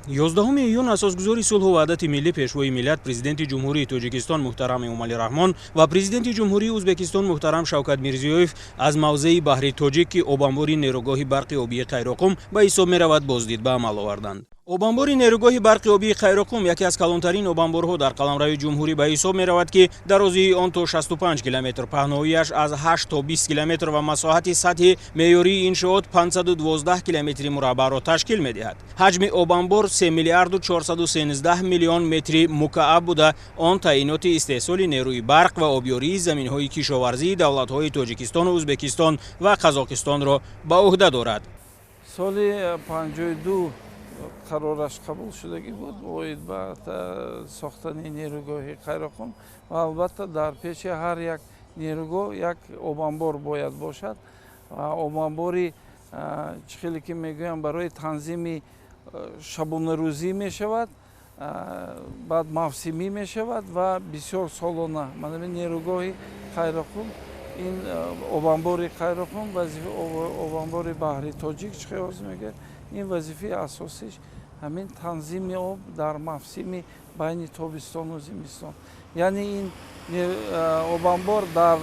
11 июн асосгузори сулҳу ваҳдати миллӣ пешвои миллат президенти ҷумҳурии Таҷикистон муҳтарам Эмомали Рахмон ва президенти ҷумҳурии Узбекистон муҳтарам Шавкат Мирзиёев аз мавзеи Бахри точик ки обанбори нерӯгоҳи барқи обии Кайраккум ба ҳисоб меравад боздид ба амал оварданд. Обанбори нерӯгоҳи барқи обии Кайраккум яке аз калонтарин обанборҳо дар қаламрави ҷумҳурӣ ба ҳисоб меравад ки дарозии он то 65 км, паҳноиаш аз 8 то 20 км ва масоҳати сатҳи меъёрии иншоот 512 км мураббаъро ташкил медиҳад. ҳаҷми обанбор 3 миллиарду 413 миллион метри мукааб буда он таъиноти истеҳсоли нерӯи барқ ва обёрии заминҳои кишоварзии давлатҳои Таҷикистону Узбекистон ва Қазоқистонро ба уҳда дорад. соли 52 қарораш қабул шудагӣ буд оид ба сохтани нерӯгоҳи Кайраккум ва албатта дар пеши ҳар як нерӯгоҳ як обанбор бояд бошад. Обанбори чӣ хеле ки мегӯям барои танзими шабонарӯзӣ мешавад, баъд мавсимӣ мешавад ва бисёр солона. Манавин нерӯгоҳи Кайраккум ин обанбори Кайраккум вазифа обанбори Бахри точик чӣ хеле оз мегӯяд ин вазифаи асосиш ҳамин танзими об дар мавсими байни тобистону зимистон. Яъне ин обанбор дар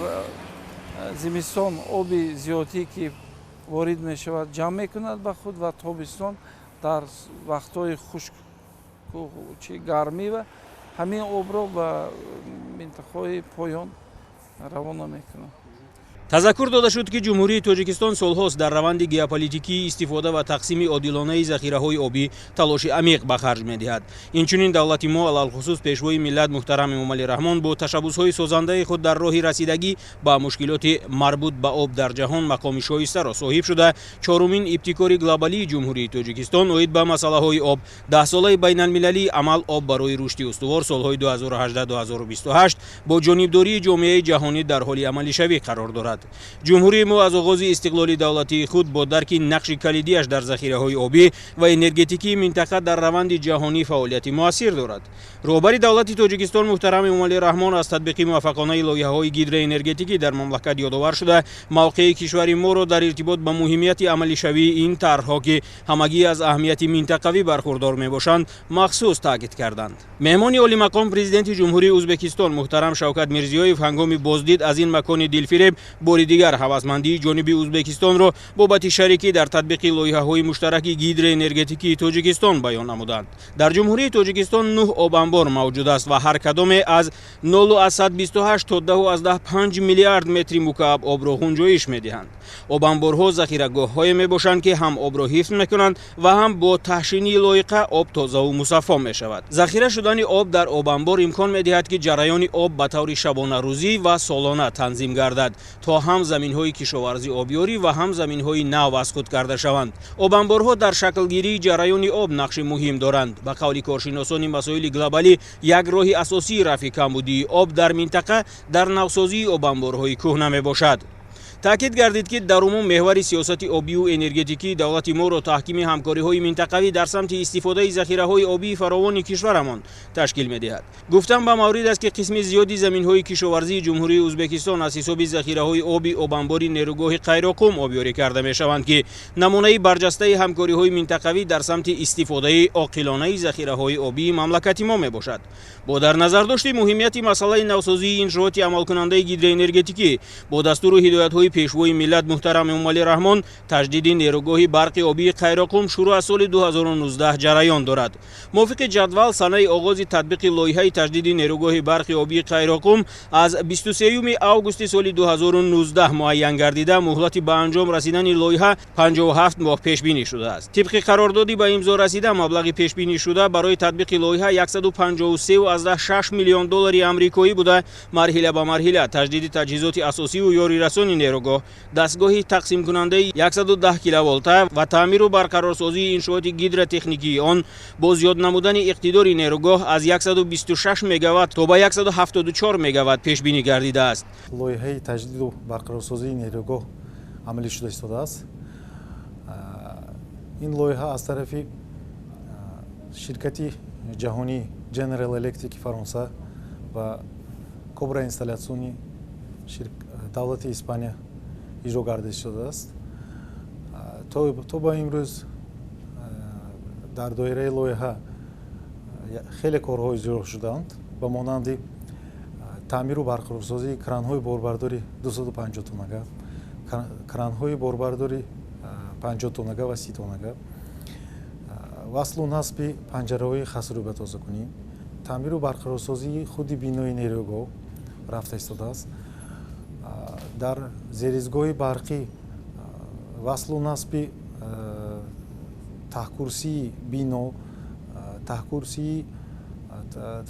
зимистон оби зиёдӣ ки ворид мешавад ҷамъ мекунад ба худ ва тобистон дар вақтҳои хушку гармӣ ва ҳамин обро ба минтақаҳои поён равона мекунад. тазаккур дода шуд ки ҷумҳурии Таҷикистон солҳост дар раванди геополитикии истифода ва тақсими одилонаи захираҳои обӣ талоши амиқ ба харҷ медиҳад. Инчунин давлати мо алалхусус пешвои миллат муҳтарам Эмомали Рахмон бо ташаббусҳои созандаи худ дар роҳи расидагӣ ба мушкилоти марбут ба об дар ҷаҳон мақоми шоистаро соҳиб шуда, чорумин ибтикори глобалии ҷумҳурии Таҷикистон оид ба масъалаҳои об 10-солаи байналмилалии амал об барои рушди устувор солҳои 2018-2028 бо ҷонибдории ҷомеаи ҷаҳонӣ дар ҳоли амалишавӣ қарор дорад. ҷумҳурии мо аз оғози истиқлоли давлатии худ бо дарки нақши калидиаш дар захираҳои обӣ ва энергетикии минтақа дар раванди ҷаҳонӣ фаъолияти муассир дорад. роҳбари давлати Таҷикистон муҳтарам Эмомали Рахмон аз татбиқи муваффақонаи лоиҳаҳои гидроэнергетикӣ дар мамлакат ёдовар шуда, мавқеи кишвари моро дар иртибот ба муҳимияти амалишавии ин тарҳҳо ки ҳамагӣ аз аҳамияти минтақавӣ бархурдор мебошанд махсус таъкид карданд. меҳмони олимақом президенти ҷумҳурии Узбекистон муҳтарам Шавкат Мирзиёев ҳангоми боздид аз ин макони дилфиреб бори дигар ҳавасмандии ҷониби Узбекистонро бобати шарикӣ дар татбиқи лоиҳаҳои муштараки гидроэнергетикии Таҷикистон баён намуданд. дар ҷумҳурии Таҷикистон 9 обанбор мавҷуд аст ва ҳар кадоме аз 0,128 то 10,5 миллиард метри мукааб обро ғунҷоиш медиҳанд. обанборҳо захирагоҳҳое мебошанд ки ҳам обро ҳифз мекунанд ва ҳам бо таҳшини лоиқа об тозаву мусаффо мешавад. захира шудани об дар обанбор имкон медиҳад ки ҷараёни об ба таври шабонарӯзӣ ва солона танзим гардад, то ҳам заминҳои кишоварзӣ обёрӣ ва ҳам заминҳои нав аз худ карда шаванд. обанборҳо дар шаклгирии ҷараёни об нақши муҳим доранд. ба қавли коршиносони масоили глобалӣ, як роҳи асосии рафъи камбудии об дар минтақа дар навсозии обанборҳои кӯҳна мебошад. таъкид гардид ки дар умум меҳвари сиёсати обию энергетикии давлати моро таҳкими ҳамкориҳои минтақавӣ дар самти истифодаи захираҳои обии фаровони кишварамон ташкил медиҳад. гуфтан ба маврид аст ки қисми зиёди заминҳои кишоварзии ҷумҳурии Узбекистон аз ҳисоби захираҳои оби обанбори нерӯгоҳи Кайраккум обёрӣ карда мешаванд ки намунаи барҷастаи ҳамкориҳои минтақавӣ дар самти истифодаи оқилонаи захираҳои обии мамлакати мо мебошад. бо дар назардошти муҳимияти масъалаи навсозии иншооти амалкунандаи гидроэнергетикӣ бо дастуру ҳидоятҳои пешвои миллат муҳтарам Эмомали Рахмон таҷдиди нерӯгоҳи барқи обии Кайраккум шурӯъ аз соли 2019 ҷараён дорад. мувофиқи ҷадвал санаи оғози татбиқи лоиҳаи таҷдиди нерӯгоҳи барқи обии Кайраккум аз 23 августи соли 2019 муайян гардида, муҳлати ба анҷом расидани лоиҳа 57 моҳ пешбинӣ шудааст. тибқи қарордоди ба имзо расида маблағи пешбинишуда барои татбиқи лоиҳа 153,6 миллион доллари амрикоӣ буда, марҳила ба марҳила таҷдиди таҷҳизоти асосиву ёрирасони нерӯгоҳ, дастгоҳи тақсимкунандаи 110 киловолта ва таъмиру барқарорсозии иншооти гидротехникии он бо зиёд намудани иқтидори нерӯгоҳ аз 126 мегаватт то ба 174 мегаватт пешбинӣ гардидааст. лоиҳаи таҷдиду барқарорсозии нерӯгоҳ амалӣ шуда истодааст. ин лоиҳа аз тарафи ширкати ҷаҳонӣ General Electric Фаронса ва Кобра инсталлясиони давлати Испания иҷро гардида шудааст. то ба имрӯз дар доираи лоиҳа хеле корҳо иҷро шудаанд ба монанди таъмиру барқарорсозии кранҳои борбардори 250 тоннага, кранҳои борбардори 50 тоннага ва 30 тоннага, васлу насби панҷараҳои хасрӯба тозакунӣ, таъмиру барқарорсозии худи бинои нерӯгоҳ рафта истодааст. дар зеризгоҳи барқӣ васлу насби таҳкурсии бино, таҳкурсии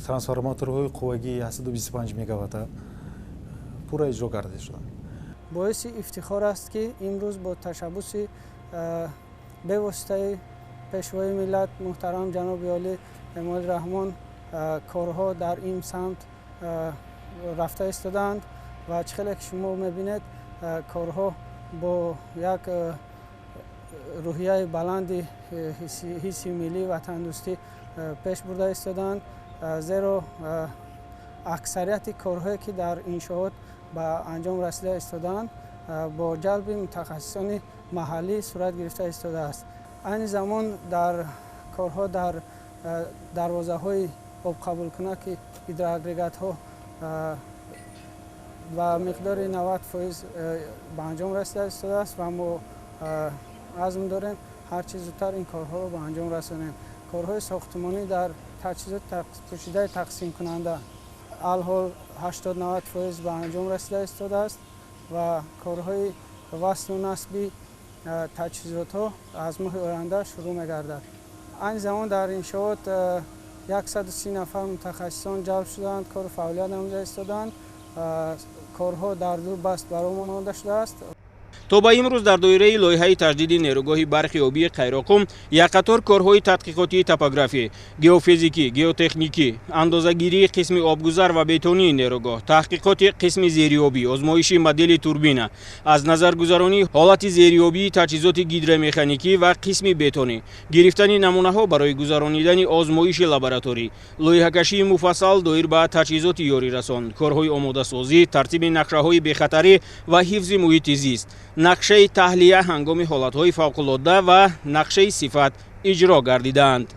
трансформаторҳои қуввагии 125 мегаватта пурра иҷро гардида шуданд. боиси ифтихор аст ки имрӯз бо ташаббуси бевоситаи пешвои миллат муҳтарам ҷаноби оли эмомали раҳмон корҳо дар ин самт рафта истодаанд ва чӣ хеле ки шумо мебинед корҳо бо як рӯҳияи баланди ҳисси миллӣ ва тандурустӣ пеш бурда истодаанд, зеро аксарияти корҳое ки дар иншоот ба анҷом расида истодаанд бо ҷалби мутахассисони маҳаллӣ сурат гирифта истодааст. айни замон дар корҳо дар дарвозаҳои обқабулкунаки гидроагрегатҳо ба миқдори 90% ба анҷом расида истодааст ва мо азм дорем ҳарчи зудтар ин корҳоро ба анҷом расонем. корҳои сохтмонӣ дар таҷҳизоти пӯшидаи тақсимкунанда алҳол 80-90% ба анҷом расида истодааст ва корҳои васлу насби таҷҳизотҳо аз моҳи оянда шурӯъ мегардад. айни замон дар иншоот 130 нафар мутахассисон ҷалб шуданд, кору фаъолият намуда истоданд. корҳо дар ду баст баро монда шудааст. то ба имрӯз дар доираи лоиҳаи таҷдиди нерӯгоҳи барқи обии Кайраккум як қатор корҳои тадқиқотии топографӣ, геофизикӣ, геотехникӣ, андозагирии қисми обгузар ва бетонии нерӯгоҳ, таҳқиқоти қисми зериёбӣ, озмоиши модели турбина, аз назаргузаронии ҳолати зериёбии таҷҳизоти гидромеханикӣ ва қисми бетонӣ, гирифтани намунаҳо барои гузаронидани озмоиши лабораторӣ, лоиҳакашии муфассал доир ба таҷҳизоти ёрирасон, корҳои омодасозӣ, тартиби нақшаҳои бехатарӣ ва ҳифзи муҳити зист, нақшаи таҳлия ҳангоми ҳолатҳои фавқулодда ва нақшаи сифат иҷро гардидаанд.